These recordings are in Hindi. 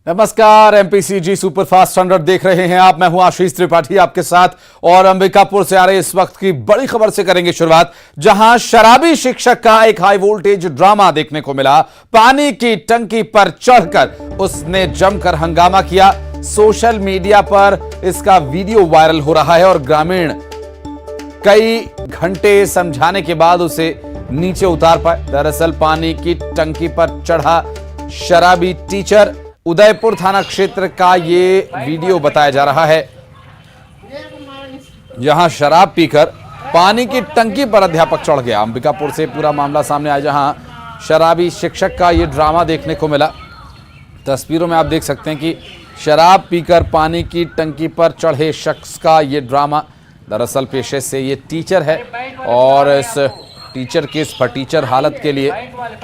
नमस्कार, एमपीसीजी सुपरफास्ट 100 देख रहे हैं आप। मैं हूं आशीष त्रिपाठी आपके साथ और अंबिकापुर से आ रहे इस वक्त की बड़ी खबर से करेंगे शुरुआत, जहां शराबी शिक्षक का एक हाई वोल्टेज ड्रामा देखने को मिला। पानी की टंकी पर चढ़कर उसने जमकर हंगामा किया। सोशल मीडिया पर इसका वीडियो वायरल हो रहा है और ग्रामीण कई घंटे समझाने के बाद उसे नीचे उतार पाए। दरअसल पानी की टंकी पर चढ़ा शराबी टीचर, उदयपुर थाना क्षेत्र का ये वीडियो बताया जा रहा है, जहां शराब पीकर पानी की टंकी पर अध्यापक चढ़ गया। अंबिकापुर से पूरा मामला सामने आया, जहां शराबी शिक्षक का ये ड्रामा देखने को मिला। तस्वीरों में आप देख सकते हैं कि शराब पीकर पानी की टंकी पर चढ़े शख्स का ये ड्रामा। दरअसल पेशे से ये टीचर है और इस टीचर के इस फटीचर हालत के लिए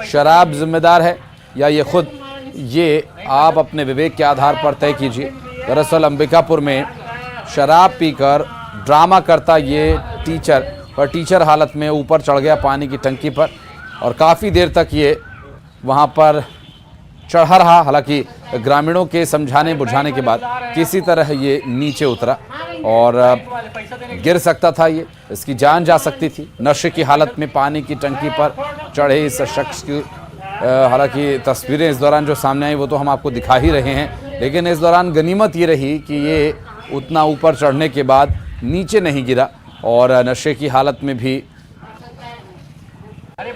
शराब जिम्मेदार है या ये खुद, ये आप अपने विवेक के आधार पर तय कीजिए। दरअसल अंबिकापुर में शराब पीकर ड्रामा करता ये टीचर हालत में ऊपर चढ़ गया पानी की टंकी पर और काफ़ी देर तक ये वहाँ पर चढ़ा रहा। हालांकि ग्रामीणों के समझाने बुझाने के बाद किसी तरह ये नीचे उतरा और गिर सकता था, ये इसकी जान जा सकती थी। नशे की हालत में पानी की टंकी पर चढ़े इस शख्स की हालांकि तस्वीरें इस दौरान जो सामने आई वो तो हम आपको दिखा ही रहे हैं, लेकिन इस दौरान गनीमत ये रही कि ये उतना ऊपर चढ़ने के बाद नीचे नहीं गिरा और नशे की हालत में भी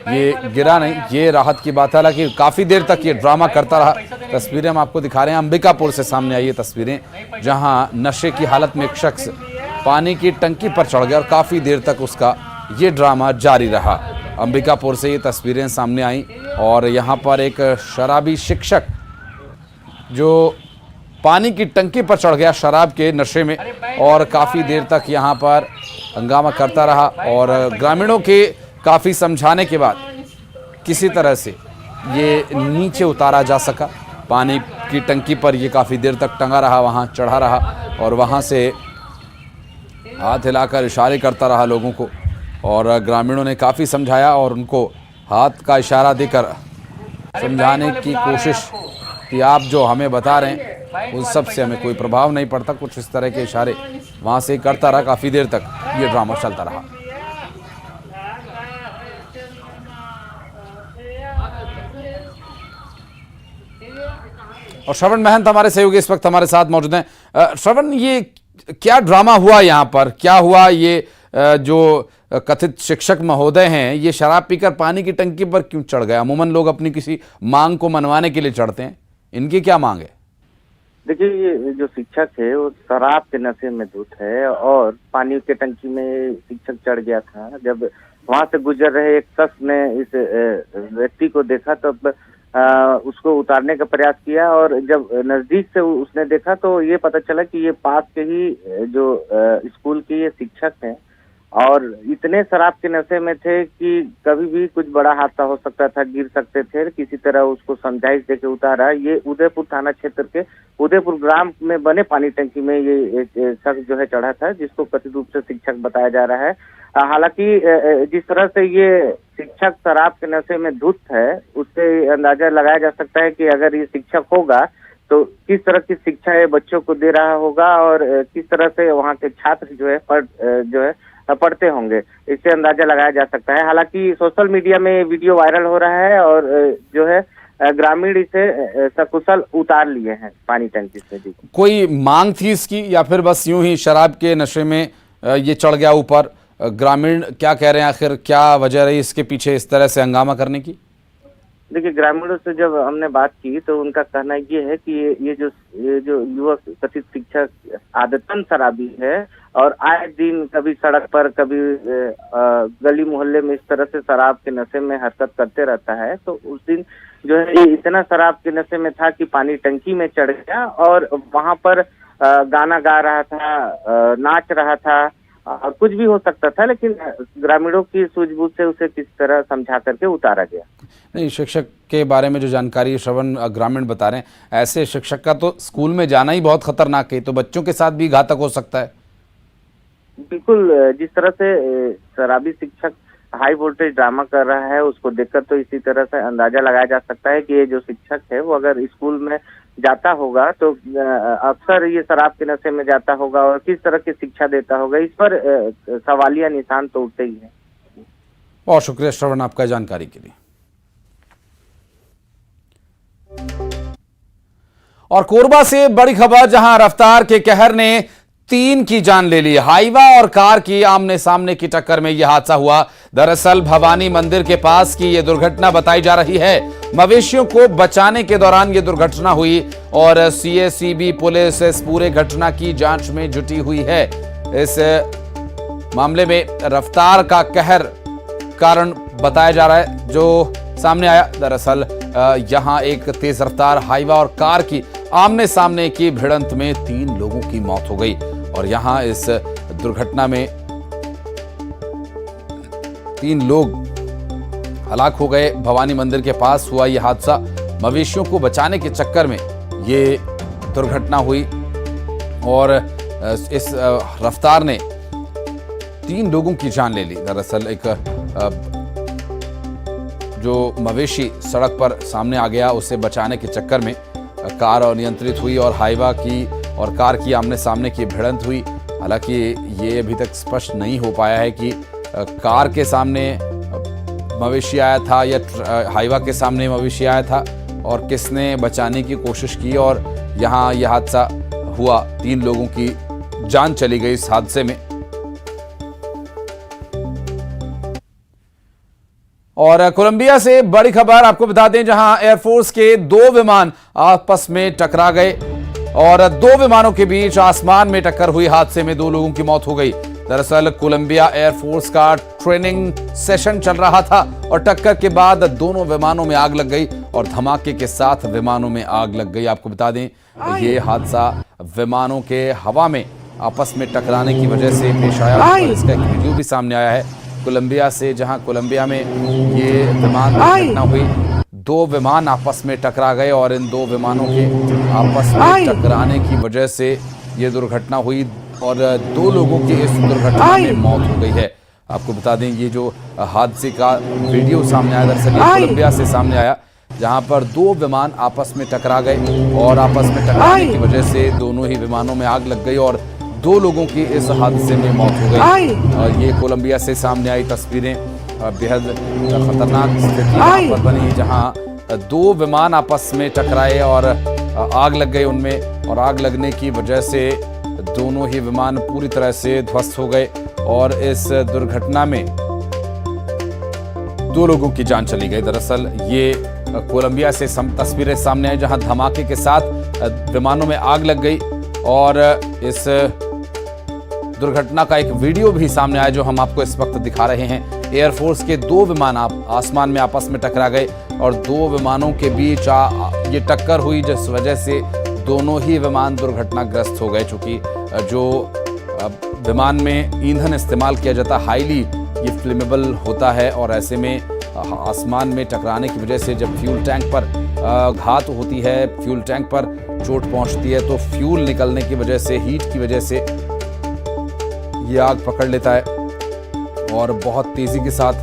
ये गिरा नहीं। ये राहत की बात है। हालांकि काफ़ी देर तक ये ड्रामा करता रहा। तस्वीरें हम आपको दिखा रहे हैं, अंबिकापुर से सामने आई ये तस्वीरें, जहाँ नशे की हालत में एक शख्स पानी की टंकी पर चढ़ गया और काफ़ी देर तक उसका ये ड्रामा जारी रहा। अंबिकापुर से ये तस्वीरें सामने आई और यहाँ पर एक शराबी शिक्षक जो पानी की टंकी पर चढ़ गया शराब के नशे में और काफ़ी देर तक यहाँ पर हंगामा करता रहा और ग्रामीणों के काफ़ी समझाने के बाद किसी तरह से ये नीचे उतारा जा सका। पानी की टंकी पर ये काफ़ी देर तक टंगा रहा, वहाँ चढ़ा रहा और वहाँ से हाथ हिलाकर इशारे करता रहा लोगों को और ग्रामीणों ने काफ़ी समझाया और उनको हाथ का इशारा देकर समझाने की कोशिश कि आप जो हमें बता रहे हैं उस सब से हमें कोई प्रभाव नहीं पड़ता। कुछ इस तरह के इशारे वहाँ से करता रहा। काफ़ी देर तक ये ड्रामा चलता रहा। और श्रवण महंत हमारे सहयोगी इस वक्त हमारे साथ मौजूद हैं। श्रवण, ये क्या ड्रामा हुआ यहाँ पर? क्या हुआ? ये जो कथित शिक्षक महोदय हैं, ये शराब पीकर पानी की टंकी पर क्यों चढ़ गए? अमूमन लोग अपनी किसी मांग को मनवाने के लिए चढ़ते हैं, इनकी क्या मांग है? देखिए, ये जो शिक्षक है वो शराब के नशे में धुत है और पानी के टंकी में शिक्षक चढ़ गया था। जब वहां से गुजर रहे एक शख्स ने इस व्यक्ति को देखा तब उसको उतारने का प्रयास किया और जब नजदीक से उसने देखा तो ये पता चला कि ये पास के ही जो स्कूल के ये शिक्षक हैं और इतने शराब के नशे में थे कि कभी भी कुछ बड़ा हादसा हो सकता था, गिर सकते थे। किसी तरह उसको समझाइश देके उतारा। ये उदयपुर थाना क्षेत्र के उदयपुर ग्राम में बने पानी टंकी में ये एक शख्स जो है चढ़ा था, जिसको कथित रूप से शिक्षक बताया जा रहा है। हालांकि जिस तरह से ये शिक्षक शराब के नशे में धुत है, उससे अंदाजा लगाया जा सकता है कि अगर ये शिक्षक होगा तो किस तरह की शिक्षा ये बच्चों को दे रहा होगा और किस तरह से वहाँ के छात्र जो है पढ़ते होंगे, इससे अंदाजा लगाया जा सकता है। हालांकि सोशल मीडिया में वीडियो वायरल हो रहा है और जो है ग्रामीण इसे सकुशल उतार लिए हैं पानी टंकी से। जी, कोई मांग थी इसकी या फिर बस यूं ही शराब के नशे में ये चढ़ गया ऊपर? ग्रामीण क्या कह रहे हैं, आखिर क्या वजह रही इसके पीछे इस तरह से हंगामा करने की? देखिए, ग्रामीणों से जब हमने बात की तो उनका कहना ये है कि ये जो युवक कथित शिक्षक आदतन शराबी है और आए दिन कभी सड़क पर कभी गली मोहल्ले में इस तरह से शराब के नशे में हरकत करते रहता है। तो उस दिन जो है ये इतना शराब के नशे में था कि पानी टंकी में चढ़ गया और वहां पर गाना गा रहा था, नाच रहा था, कुछ भी हो सकता था, लेकिन ग्रामीणों की सूझबूझ से उसे किस तरह समझा करके उतारा गया। नहीं, शिक्षक के बारे में जो जानकारी श्रवण ग्रामीण बता रहे हैं, ऐसे शिक्षक का तो स्कूल में जाना ही बहुत खतरनाक है, तो बच्चों के साथ भी घातक हो सकता है। बिल्कुल, जिस तरह से शराबी शिक्षक हाई वोल्टेज ड्रामा कर रहा है, उसको देखकर तो इसी तरह से अंदाजा लगाया जा सकता है कि ये जो शिक्षक है वो अगर स्कूल में जाता होगा तो अक्सर ये शराब के नशे में जाता होगा और किस तरह की शिक्षा देता होगा, इस पर सवालिया निशान तो उठते ही है। बहुत शुक्रिया श्रवण आपका जानकारी के लिए। और कोरबा से बड़ी खबर, जहां रफ्तार के कहर ने 3 की जान ले ली। हाईवा और कार की आमने सामने की टक्कर में यह हादसा हुआ। दरअसल भवानी मंदिर के पास की यह दुर्घटना बताई जा रही है। मवेशियों को बचाने के दौरान यह दुर्घटना हुई और सीएसीबी पुलिस इस पूरे घटना की जांच में जुटी हुई है। इस मामले में रफ्तार का कहर कारण बताया जा रहा है जो सामने आया। दरअसल यहां एक तेज रफ्तार हाईवा और कार की आमने सामने की भिड़ंत में 3 लोगों की मौत हो गई और यहां इस दुर्घटना में 3 लोग हलाक हो गए। भवानी मंदिर के पास हुआ यह हादसा। मवेशियों को बचाने के चक्कर में ये दुर्घटना हुई और इस रफ्तार ने 3 लोगों की जान ले ली। दरअसल एक जो मवेशी सड़क पर सामने आ गया, उसे बचाने के चक्कर में कार अनियंत्रित हुई और हाईवा की और कार की आमने सामने की भिड़ंत हुई। हालांकि ये अभी तक स्पष्ट नहीं हो पाया है कि कार के सामने मवेशी आया था या हाईवा के सामने मवेशी आया था और किसने बचाने की कोशिश की और यहाँ यह हादसा हुआ। 3 लोगों की जान चली गई इस हादसे में। और कोलंबिया से बड़ी खबर आपको बता दें, जहां एयरफोर्स के 2 विमान आपस में टकरा गए और 2 विमानों के बीच आसमान में टक्कर हुई। हादसे में 2 लोगों की मौत हो गई। दरअसल कोलंबिया एयरफोर्स का ट्रेनिंग सेशन चल रहा था और टक्कर के बाद दोनों विमानों में आग लग गई और धमाके के साथ विमानों में आग लग गई। आपको बता दें ये हादसा विमानों के हवा में आपस में टकराने की वजह से पेश आया और इसका एक वीडियो भी सामने आया है कोलंबिया से, जहां कोलंबिया में ये विमान दुर्घटना हुई। 2 विमान आपस में टकरा गए और इन 2 विमानों के आपस में टकराने की वजह से ये दुर्घटना हुई और 2 लोगों की इस दुर्घटना में मौत हो गई है। आपको बता दें ये जो हादसे का वीडियो सामने आया, दरअसल कोलंबिया से सामने आया, जहां पर 2 विमान आपस में टकरा गए और आपस में टकराने की वजह से दोनों ही विमानों में आग लग गई और 2 लोगों की इस हादसे में मौत हो गई। और ये कोलंबिया से सामने आई तस्वीरें बेहद खतरनाक स्थिति यहाँ पर बनी, जहां 2 विमान आपस में टकराए और आग लग गई उनमें और आग लगने की वजह से दोनों ही विमान पूरी तरह से ध्वस्त हो गए और इस दुर्घटना में 2 लोगों की जान चली गई। दरअसल ये कोलंबिया से तस्वीरें सामने आई, जहां धमाके के साथ विमानों में आग लग गई और इस दुर्घटना का एक वीडियो भी सामने आया जो हम आपको इस वक्त दिखा रहे हैं। एयरफोर्स के 2 विमान आसमान में आपस में टकरा गए और 2 विमानों के बीच ये टक्कर हुई, जिस वजह से दोनों ही विमान दुर्घटनाग्रस्त हो गए। चूंकि जो विमान में ईंधन इस्तेमाल किया जाता हाईली ये फ्लेमेबल होता है और ऐसे में आसमान में टकराने की वजह से जब फ्यूल टैंक पर घात होती है, फ्यूल टैंक पर चोट पहुंचती है, तो फ्यूल निकलने की वजह से, हीट की वजह से ये आग पकड़ लेता है और बहुत तेजी के साथ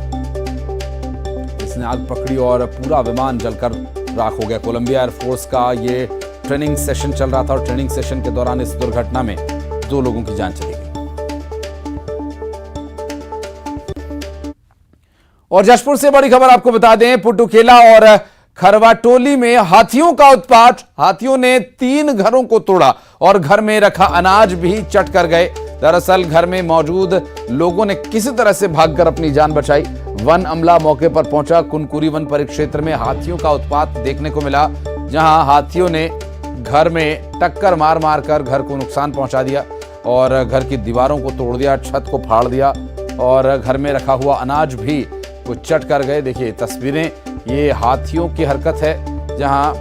इसने आग पकड़ी और पूरा विमान जलकर राख हो गया। कोलंबिया एयरफोर्स का ये ट्रेनिंग सेशन चल रहा था और ट्रेनिंग सेशन के दौरान इस दुर्घटना में 2 लोगों की जान चली गई। और जशपुर से बड़ी खबर आपको बता दें, पुटुखेला और खरवाटोली में हाथियों का उत्पात। हाथियों ने 3 घरों को तोड़ा और घर में रखा अनाज भी चट कर गए। दरअसल घर में मौजूद लोगों ने किसी तरह से भागकर अपनी जान बचाई। वन अमला मौके पर पहुंचा। कुनकुरी वन परिक्षेत्र में हाथियों का उत्पात देखने को मिला, जहां हाथियों ने घर में टक्कर मार मार कर घर को नुकसान पहुंचा दिया और घर की दीवारों को तोड़ दिया, छत को फाड़ दिया और घर में रखा हुआ अनाज भी वो चट कर गए। देखिए तस्वीरें, ये हाथियों की हरकत है, जहां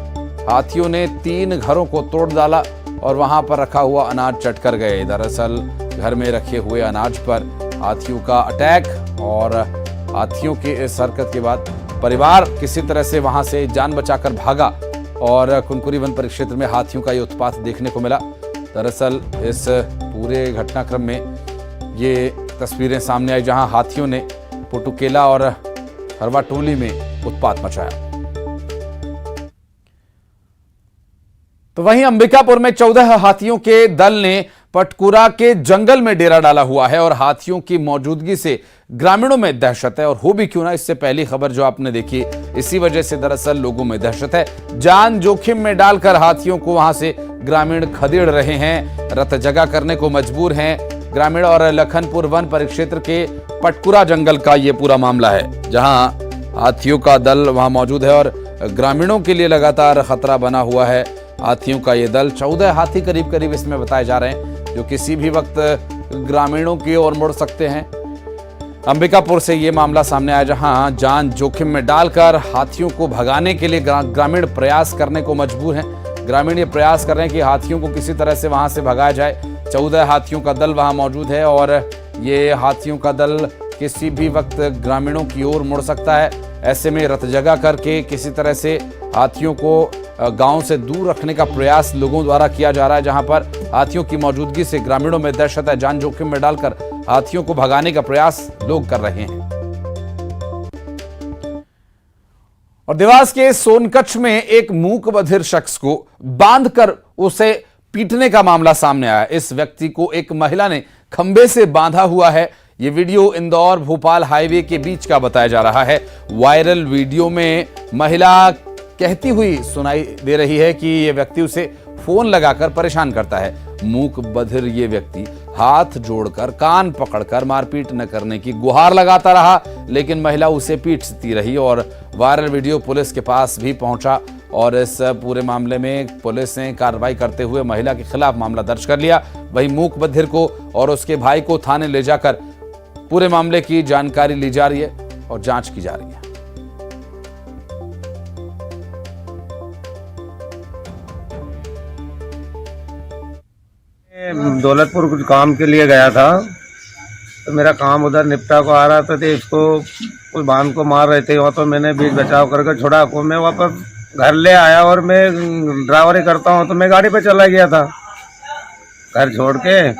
हाथियों ने 3 घरों को तोड़ डाला और वहां पर रखा हुआ अनाज चट कर गए। दरअसल घर में रखे हुए अनाज पर हाथियों का अटैक और हाथियों की इस हरकत के बाद परिवार किसी तरह से वहां से जान बचाकर भागा और कुनकुरी वन परिक्षेत्र में हाथियों का ये उत्पात देखने को मिला। दरअसल इस पूरे घटनाक्रम में ये तस्वीरें सामने आई, जहां हाथियों ने पुटुकेला और हरवाटोली में उत्पात मचाया। तो वहीं अंबिकापुर में 14 हाथियों के दल ने पटकुरा के जंगल में डेरा डाला हुआ है और हाथियों की मौजूदगी से ग्रामीणों में दहशत है। और हो भी क्यों ना, इससे पहली खबर जो आपने देखी, इसी वजह से दरअसल लोगों में दहशत है। जान जोखिम में डालकर हाथियों को वहां से ग्रामीण खदेड़ रहे हैं, रत जगह करने को मजबूर हैं ग्रामीण। और लखनपुर वन परिक्षेत्र के पटकुरा जंगल का ये पूरा मामला है, जहां हाथियों का दल वहां मौजूद है और ग्रामीणों के लिए लगातार खतरा बना हुआ है। हाथियों का ये दल 14 हाथी करीब इसमें बताए जा रहे हैं, जो किसी भी वक्त ग्रामीणों की ओर मुड़ सकते हैं। अंबिकापुर से ये मामला सामने आया, जहां जान जोखिम में डालकर हाथियों को भगाने के लिए ग्रामीण प्रयास करने को मजबूर हैं। ग्रामीण ये प्रयास कर रहे हैं कि हाथियों को किसी तरह से वहां से भगाया जाए। 14 हाथियों का दल वहां मौजूद है और ये हाथियों का दल किसी भी वक्त ग्रामीणों की ओर मुड़ सकता है। ऐसे में रत जगह करके किसी तरह से हाथियों को गांव से दूर रखने का प्रयास लोगों द्वारा किया जा रहा है, जहां पर हाथियों की मौजूदगी से ग्रामीणों में दहशत है। जान जोखिम में डालकर हाथियों को भगाने का प्रयास लोग कर रहे हैं। और देवास के सोनकच्छ में एक मूक बधिर शख्स को बांधकर उसे पीटने का मामला सामने आया। इस व्यक्ति को एक महिला ने खंबे से बांधा हुआ है। यह वीडियो इंदौर भोपाल हाईवे के बीच का बताया जा रहा है। वायरल वीडियो में महिला कहती हुई सुनाई दे रही है कि यह व्यक्ति उसे फोन लगाकर परेशान करता है। मूक बधिर ये व्यक्ति हाथ जोड़कर कान पकड़कर मारपीट न करने की गुहार लगाता रहा, लेकिन महिला उसे पीटती रही और वायरल वीडियो पुलिस के पास भी पहुंचा। और इस पूरे मामले में पुलिस ने कार्रवाई करते हुए महिला के खिलाफ मामला दर्ज कर लिया। वहीं मूक बधिर को और उसके भाई को थाने ले जाकर पूरे मामले की जानकारी ली जा रही है और जांच की जा रही है। दौलतपुर कुछ काम के लिए गया था, तो मेरा काम उधर निपटा को आ रहा था, तो इसको कोई बांध को मार रहे थे। वहाँ तो मैंने बीच बचाव करके छुड़ा को मैं वापस घर ले आया और मैं ड्राइवरी करता हूँ, तो मैं गाड़ी पे चला गया था घर छोड़ के।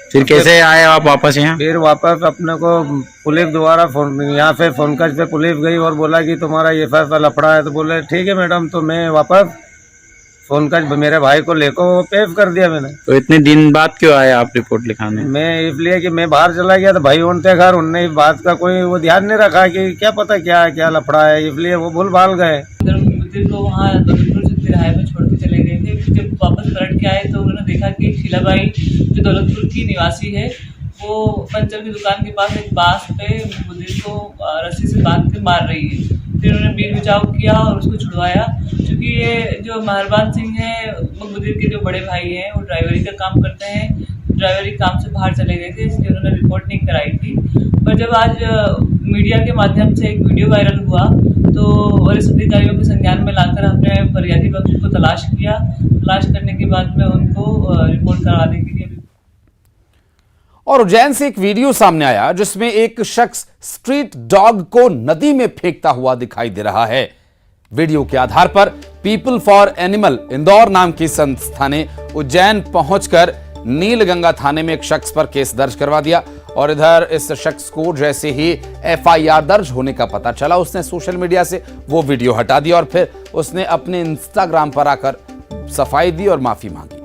फिर कैसे आए आप वापस यहाँ? फिर वापस अपने को पुलिस द्वारा फोन, यहाँ पे फोनकच पे पुलिस गई और बोला कि तुम्हारा ये फैसला लफड़ा है। तो बोले ठीक है मैडम, तो मैं वापस फोनकच मेरे भाई को लेकर पेश कर दिया मैंने। तो इतने दिन बाद क्यों आए आप रिपोर्ट लिखाने? मैं इसलिए कि मैं बाहर चला गया था, भाई उनते घर, उनने इस बात का कोई वो ध्यान नहीं रखा कि क्या पता क्या है, क्या लफड़ा है, इसलिए वो भूल भाल गए। तो वहाँ दौलतपुर तिराहे में छोड़ के चले गए थे। जब वापस पलट के आए तो उन्होंने देखा कि शीलाबाई जो दौलतपुर की निवासी है, वो पंचर की दुकान के पास एक बांस पे मुदीर को रस्सी से बांध के मार रही है। फिर उन्होंने बीच बचाव किया और उसको छुड़वाया। क्योंकि ये जो मेहरबान सिंह है, मुदीर के जो बड़े भाई हैं, वो ड्राइवरी का काम करते हैं, ड्राइवरी काम से बाहर चले गए थे, इसलिए उन्होंने रिपोर्ट नहीं कराई थी। पर जब आज मीडिया के माध्यम से एक वीडियो वायरल हुआ, तो वरिष्ठ अधिकारियों के संज्ञान में लाकर हमने फरियादी पक्ष को तलाश किया। तलाश करने के बाद में उनको रिपोर्ट कराने के लिए। और उज्जैन से एक वीडियो सामने आया, जिसमें एक शख्स स्ट्रीट डॉग को नदी में फेंकता हुआ दिखाई दे रहा है। वीडियो के आधार पर पीपल फॉर एनिमल इंदौर नाम की संस्था ने उज्जैन पहुंचकर नीलगंगा थाने में एक शख्स पर केस दर्ज करवा दिया। और इधर इस शख्स को जैसे ही FIR दर्ज होने का पता चला, उसने सोशल मीडिया से वो वीडियो हटा दिया और फिर उसने अपने इंस्टाग्राम पर आकर सफाई दी और माफी मांगी।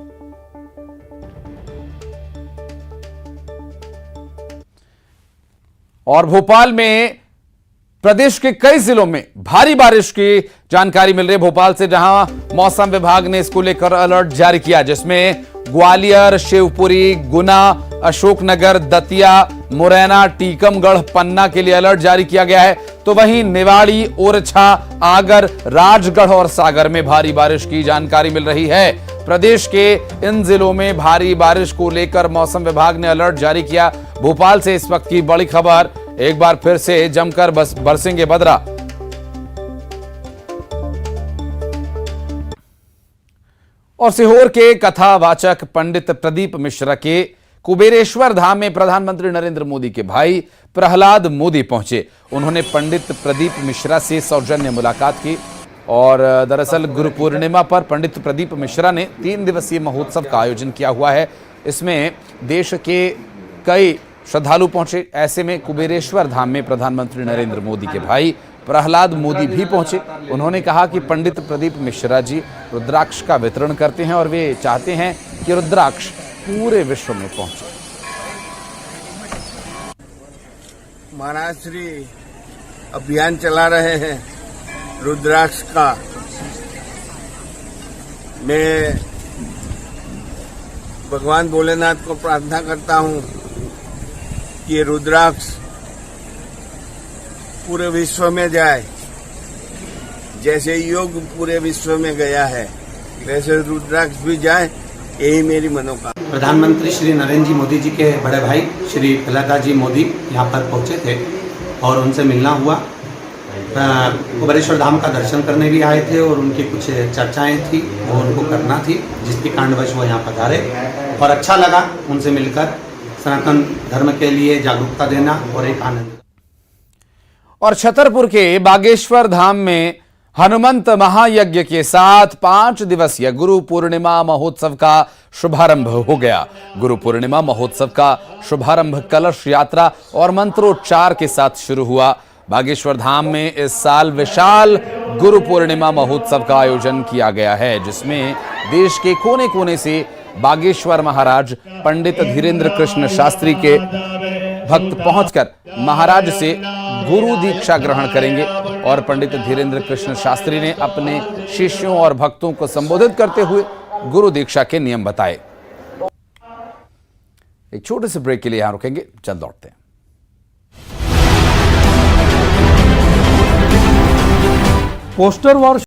और भोपाल में प्रदेश के कई जिलों में भारी बारिश की जानकारी मिल रही है। भोपाल से जहां मौसम विभाग ने इसको लेकर अलर्ट जारी किया, जिसमें ग्वालियर, शिवपुरी, गुना, अशोकनगर, दतिया, मुरैना, टीकमगढ़, पन्ना के लिए अलर्ट जारी किया गया है। तो वहीं निवाड़ी, ओरछा, आगर, राजगढ़ और सागर में भारी बारिश की जानकारी मिल रही है। प्रदेश के इन जिलों में भारी बारिश को लेकर मौसम विभाग ने अलर्ट जारी किया। भोपाल से इस वक्त की बड़ी खबर, एक बार फिर से जमकर बरसेंगे बदरा। और सीहोर के कथावाचक पंडित प्रदीप मिश्रा के कुबेरेश्वर धाम में प्रधानमंत्री नरेंद्र मोदी के भाई प्रहलाद मोदी पहुंचे। उन्होंने पंडित प्रदीप मिश्रा से सौजन्य मुलाकात की। और दरअसल गुरु पूर्णिमा पर पंडित प्रदीप मिश्रा ने 3 दिवसीय महोत्सव का आयोजन किया हुआ है। इसमें देश के कई श्रद्धालु पहुंचे। ऐसे में कुबेरेश्वर धाम में प्रधानमंत्री नरेंद्र मोदी के भाई प्रहलाद मोदी भी पहुंचे। उन्होंने कहा कि पंडित प्रदीप मिश्रा जी रुद्राक्ष का वितरण करते हैं और वे चाहते हैं कि रुद्राक्ष पूरे विश्व में पहुंचे। महाराज श्री अभियान चला रहे हैं रुद्राक्ष का। मैं भगवान भोलेनाथ को प्रार्थना करता हूं कि ये रुद्राक्ष पूरे विश्व में जाए। जैसे योग पूरे विश्व में गया है वैसे रुद्राक्ष भी जाए, यही मेरी मनोकामना। प्रधानमंत्री श्री नरेंद्र जी मोदी जी के बड़े भाई श्री प्रहलाद जी मोदी यहाँ पर पहुँचे थे और उनसे मिलना हुआ। कुबेरेश्वर धाम का दर्शन करने भी आए थे और उनकी कुछ चर्चाएं थी वो उनको करना थी, जिसके कारणवश वो यहाँ पधारे और अच्छा लगा उनसे मिलकर। सनातन धर्म के लिए जागरूकता देना और एक आनंद। और छतरपुर के बागेश्वर धाम में हनुमंत महायज्ञ के साथ 5 दिवसीय गुरु पूर्णिमा महोत्सव का शुभारंभ हो गया। गुरु पूर्णिमा महोत्सव का शुभारंभ कलश यात्रा और मंत्रोच्चार के साथ शुरू हुआ। बागेश्वर धाम में इस साल विशाल गुरु पूर्णिमा महोत्सव का आयोजन किया गया है, जिसमें देश के कोने कोने से बागेश्वर महाराज पंडित धीरेन्द्र कृष्ण शास्त्री के भक्त पहुंचकर महाराज से गुरु दीक्षा ग्रहण करेंगे। और पंडित धीरेन्द्र कृष्ण शास्त्री ने अपने शिष्यों और भक्तों को संबोधित करते हुए गुरु दीक्षा के नियम बताए। एक छोटे से ब्रेक के लिए यहां रुकेंगे, जल्द लौटते हैं। Poster war